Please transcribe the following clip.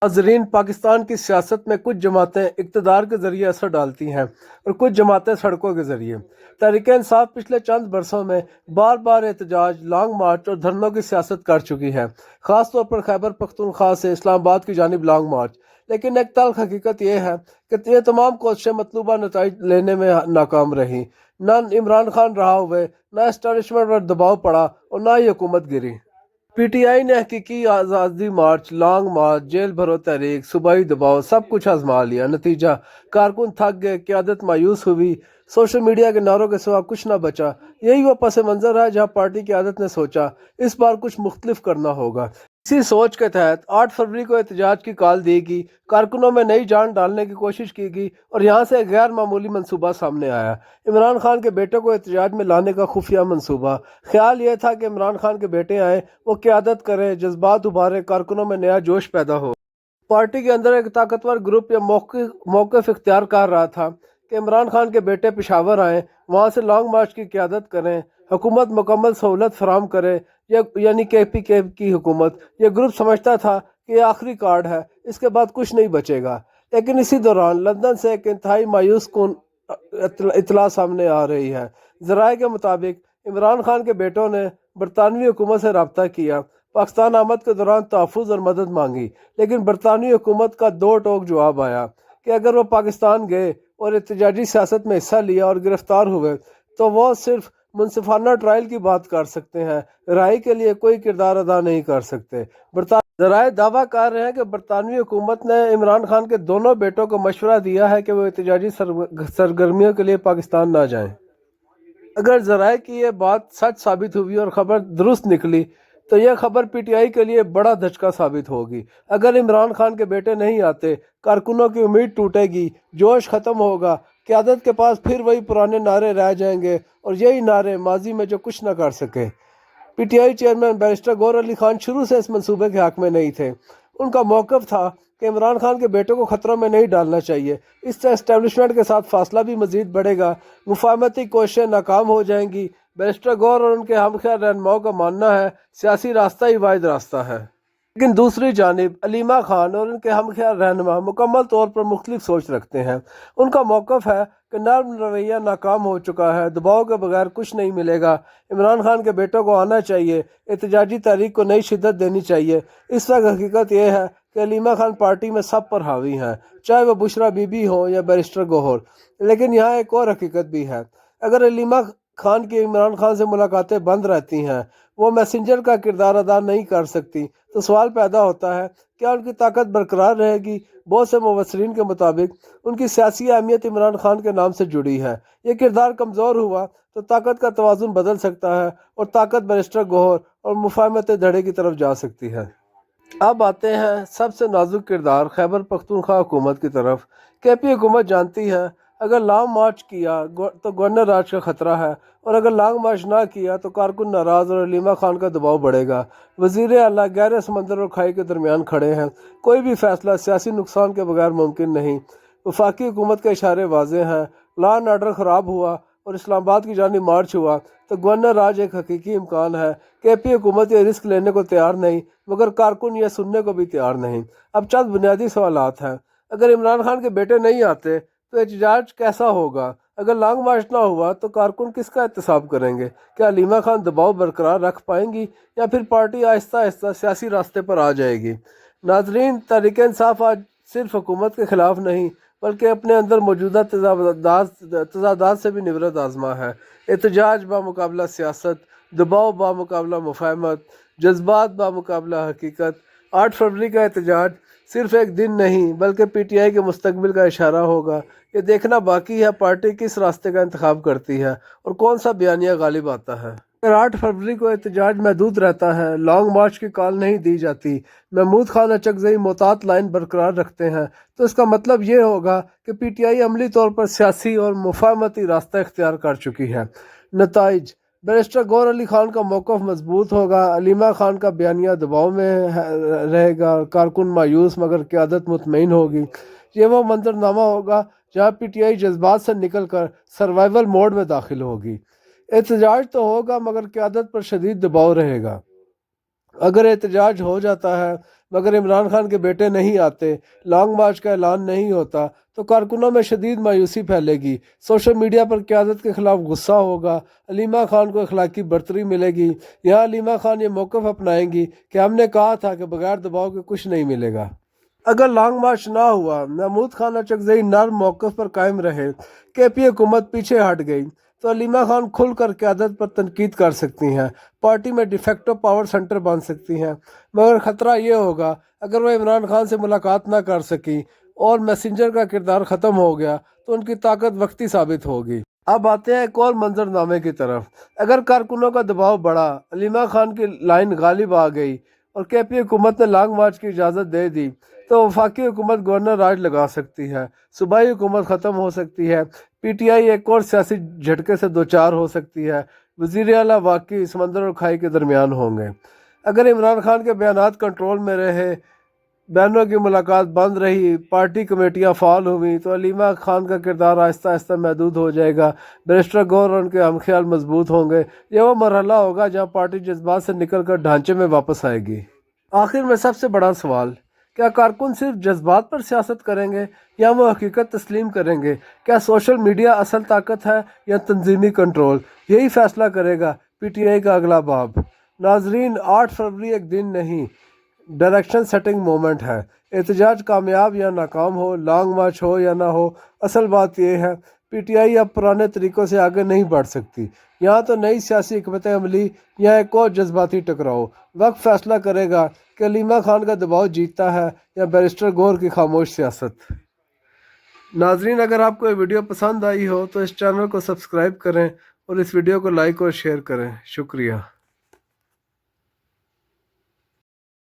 नाज़रीन, पाकिस्तान की सियासत में कुछ जमातें इक़्तिदार के ज़रिए असर डालती हैं और कुछ जमातें सड़कों के ज़रिए। तहरीक-ए-इंसाफ पिछले चंद बरसों में बार बार एहतजाज, लॉन्ग मार्च और धरनों की सियासत कर चुकी है, ख़ास तौर पर खैबर पख्तूनख्वा से इस्लामाबाद की जानिब लॉन्ग मार्च। लेकिन एक तल्ख़ हकीकत यह है कि ये तमाम कोशिशें मतलूबा नताइज लेने में नाकाम रहीं। न इमरान खान रहा हुए, न एस्टेब्लिशमेंट पर दबाव पड़ा और न ही हुकूमत गिरी। पीटीआई ने हकीकी आज़ादी मार्च, लॉन्ग मार्च, जेल भरो तहरीक, सूबाई दबाव सब कुछ आजमा लिया। नतीजा, कारकुन थक गए, क़यादत मायूस हुई, सोशल मीडिया के नारों के सिवा कुछ ना बचा। यही वो पस मंज़र है जहाँ पार्टी क़यादत ने सोचा इस बार कुछ मुख्तलिफ करना होगा। इसी सोच के तहत 8 फरवरी को एहतजाज की कॉल दी गई, कारकुनों में नई जान डालने की कोशिश की गई और यहाँ से एक गैर मामूली मनसूबा सामने आया। इमरान खान के बेटे को एहतजाज में लाने का खुफिया मनसूबा। ख्याल ये था कि इमरान खान के बेटे आए, वो क़यादत करें, जज्बात उभारे, कारकुनों में नया जोश पैदा हो। पार्टी के अंदर एक ताकतवर ग्रुप या मौक़िफ़ इख्तियार कर रहा था कि इमरान खान के बेटे पेशावर आएँ, वहाँ से लॉन्ग मार्च की क़यादत करें, हुकूमत मुकम्मल सहूलत फराम करे, यानी KPK की हुकूमत। यह ग्रुप समझता था कि ये आखिरी कार्ड है, इसके बाद कुछ नहीं बचेगा। लेकिन इसी दौरान लंदन से एक इंतहाई मायूस कुन इतला सामने आ रही है। ज़राए के मुताबिक इमरान खान के बेटों ने बरतानवी हुकूमत से रब्ता किया, पाकिस्तान आमद के दौरान तहफ़्फ़ुज़ और मदद मांगी, लेकिन बरतानवी हुकूमत का दो टोक जवाब आया कि अगर वो पाकिस्तान गए और एहतजाजी सियासत में हिस्सा लिया और गिरफ्तार हुए तो वो सिर्फ मुनसिफाना ट्रायल की बात कर सकते हैं, रिहाई के लिए कोई किरदार अदा नहीं कर सकते। ज़राए दावा कर रहे हैं कि बरतानवी हुकूमत ने इमरान खान के दोनों बेटों को मशवरा दिया है कि वो एहतजाजी सरगर्मियों के लिए पाकिस्तान ना जाएं। अगर ज़राए की ये बात सच साबित हुई और ख़बर दुरुस्त निकली तो यह खबर पीटीआई के लिए बड़ा धचका साबित होगी। अगर इमरान खान के बेटे नहीं आते, कारकुनों की उम्मीद टूटेगी, जोश ख़त्म होगा, क़यादत के पास फिर वही पुराने नारे रह जाएंगे और यही नारे माजी में जो कुछ न कर सके। PTI chairman barrister Gohar Ali Khan शुरू से इस मंसूबे के हक में नहीं थे। उनका मौक़िफ़ था कि इमरान खान के बेटों को ख़तरों में नहीं डालना चाहिए, इससे एस्टेब्लिशमेंट के साथ फासला भी मज़ीद बढ़ेगा, मुफाहमती कोशिशें नाकाम हो जाएंगी। बैरिस्टर गौहर और उनके हमख्यार रहनुमाओं का मानना है सियासी रास्ता ही वाहिद रास्ता है। लेकिन दूसरी जानिब अलीमा खान और उनके हमख्यार रहनुमा मुकम्मल तौर पर मुख्तलिफ सोच रखते हैं। उनका मौक़िफ़ है कि नर्म रवैया नाकाम हो चुका है, दबाव के बगैर कुछ नहीं मिलेगा, इमरान खान के बेटों को आना चाहिए, एहतजाजी तहरीक को नई शिद्दत देनी चाहिए। इस वक्त हकीकत यह है कि अलीमा खान पार्टी में सब पर हावी हैं, चाहे वह बुशरा बीबी हो या बैरिस्टर गौहर। लेकिन यहाँ एक और हकीकत भी है, अगर अलीमा खान की इमरान खान से मुलाकातें बंद रहती हैं, वो मैसेंजर का किरदार अदा नहीं कर सकती, तो सवाल पैदा होता है क्या उनकी ताकत बरकरार रहेगी। बहुत से मुबसरीन के मुताबिक उनकी सियासी अहमियत इमरान खान के नाम से जुड़ी है। ये किरदार कमज़ोर हुआ तो ताकत का तवाज़ुन बदल सकता है और ताकत बैरिस्टर गौहर और मुफाहमत धड़े की तरफ जा सकती है। अब आते हैं सबसे नाजुक किरदार खैबर पख्तूनख्वा हुकूमत की तरफ। KP हुकूमत जानती है अगर लॉन्ग मार्च किया तो गवर्नर राज का खतरा है और अगर लॉन्ग मार्च ना किया तो कारकुन नाराज़ और अलीमा खान का दबाव बढ़ेगा। वज़ीर आला गहरे समंदर और खाई के दरमियान खड़े हैं, कोई भी फैसला सियासी नुकसान के बगैर मुमकिन नहीं। वफाकी हुकूमत के इशारे वाज़ेह हैं, लॉ एंड ऑर्डर ख़राब हुआ और इस्लामाबाद की जानिब मार्च हुआ तो गवर्नर राज एक हकीकी इम्कान है। KP हुकूमत ये रिस्क लेने को तैयार नहीं, मगर कारकुन ये सुनने को भी तैयार नहीं। अब चंद बुनियादी सवालात हैं, अगर इमरान खान के बेटे नहीं आते तो एहतजाज कैसा होगा? अगर लॉन्ग मार्च ना हुआ तो कारकुन किसका एहतसाब करेंगे? क्या अलीमा खान दबाव बरकरार रख पाएंगी या फिर पार्टी आहिस्ता आहिस्ता सियासी रास्ते पर आ जाएगी? नाजरीन, तहरीक-ए-इंसाफ आज सिर्फ हुकूमत के ख़िलाफ़ नहीं बल्कि अपने अंदर मौजूदा तजादात से भी निवरत आज़मा है। एहतजाज बामुकाबला सियासत, दबाव बामुकाबला मुफाहमत, जज्बात बामुकाबला हकीकत। 8 फरवरी का एहतजाज सिर्फ एक दिन नहीं बल्कि पीटीआई के मुस्तकबिल का इशारा होगा। ये देखना बाकी है पार्टी किस रास्ते का इंतखाब करती है और कौन सा बयानिया गालिब आता है। अगर 8 फरवरी को एहतजाज महदूद रहता है, लॉन्ग मार्च की कॉल नहीं दी जाती, महमूद खान अचकज़ई मोहतात लाइन बरकरार रखते हैं, तो इसका मतलब ये होगा कि पीटीआई अमली तौर पर सियासी और मुफाहमती रास्ता इख्तियार कर चुकी है। नताइज, बैरिस्टर गौहर अली खान का मौक़िफ़ मजबूत होगा, अलीमा खान का बयानिया दबाव में रहेगा, कारकुन मायूस मगर क़यादत मुतमईन होगी। ये वो मंजरनामा होगा जहाँ पीटीआई जज्बात से निकल कर सर्वाइवल मोड में दाखिल होगी। एहतजाज तो होगा मगर क़यादत पर शदीद दबाव रहेगा। अगर एहतजाज हो जाता है मगर इमरान खान के बेटे नहीं आते, लॉन्ग मार्च का ऐलान नहीं होता तो कारकुनों में शदीद मायूसी फैलेगी। सोशल मीडिया पर क़यादत के खिलाफ गुस्सा होगा। अलीमा खान को अखलाकी बरतरी मिलेगी। यहाँ अलीमा खान ये मौक़िफ़ अपनाएंगी कि हमने कहा था कि बगैर दबाव के कुछ नहीं मिलेगा। अगर लॉन्ग मार्च ना हुआ, महमूद खान अचकज़ई नर्म मौक़िफ़ पर कायम रहे, KP हुकूमत पीछे हट गई, तो अलीमा खान खुल कर क़यादत पर तनकीद कर सकती हैं, पार्टी में डिफेक्टो पावर सेंटर बन सकती हैं। मगर ख़तरा ये होगा अगर वह इमरान खान से मुलाकात ना कर सकी और मैसेंजर का किरदार ख़त्म हो गया तो उनकी ताकत वक्ती साबित होगी। अब आते हैं एक और मंजरनामे की तरफ। अगर कारकुनों का दबाव बढ़ा, अलीमा खान की लाइन गालिब आ गई और KP हुकूमत ने लॉन्ग मार्च की इजाज़त दे दी, तो वफाकी हुकूमत गवर्नर राज लगा सकती है, सूबाई हुकूमत ख़त्म हो सकती है, PTI एक और सियासी झटके से दो चार हो सकती है, वज़ीर आला वाकई समंदर और खाई के दरमियान होंगे। अगर इमरान खान के बयानात कंट्रोल में रहे, बहनों की मुलाकात बंद रही, पार्टी कमेटियाँ फाल हुई, तो अलीमा खान का किरदार आहिस्ता आहिस्ता महदूद हो जाएगा। बैरिस्टर गौहर और उनके हमख्याल मजबूत होंगे। यह वो मरहला होगा जहाँ पार्टी जज्बात से निकल कर ढांचे में वापस आएगी। आखिर में सबसे बड़ा सवाल, क्या कारकुन सिर्फ जज्बात पर सियासत करेंगे या वो हकीकत तस्लीम करेंगे? क्या सोशल मीडिया असल ताकत है या तंजीमी कंट्रोल? यही फैसला करेगा PTI का अगला बाब। नाजरीन, 8 फरवरी एक दिन नहीं, डायरेक्शन सेटिंग मोमेंट है। एहतजाज कामयाब या नाकाम हो, लॉन्ग मार्च हो या ना हो, असल बात यह है PTI अब पुराने तरीक़ों से आगे नहीं बढ़ सकती। यहाँ तो नई सियासी हिकमत अमली या एक और जज्बाती टकराव। वक्त फैसला करेगा कि अलीमा खान का दबाव जीतता है या बैरिस्टर गौहर की खामोश सियासत। नाजरीन, अगर आपको ये वीडियो पसंद आई हो तो इस चैनल को सब्सक्राइब करें और इस वीडियो को लाइक और शेयर करें। शुक्रिया।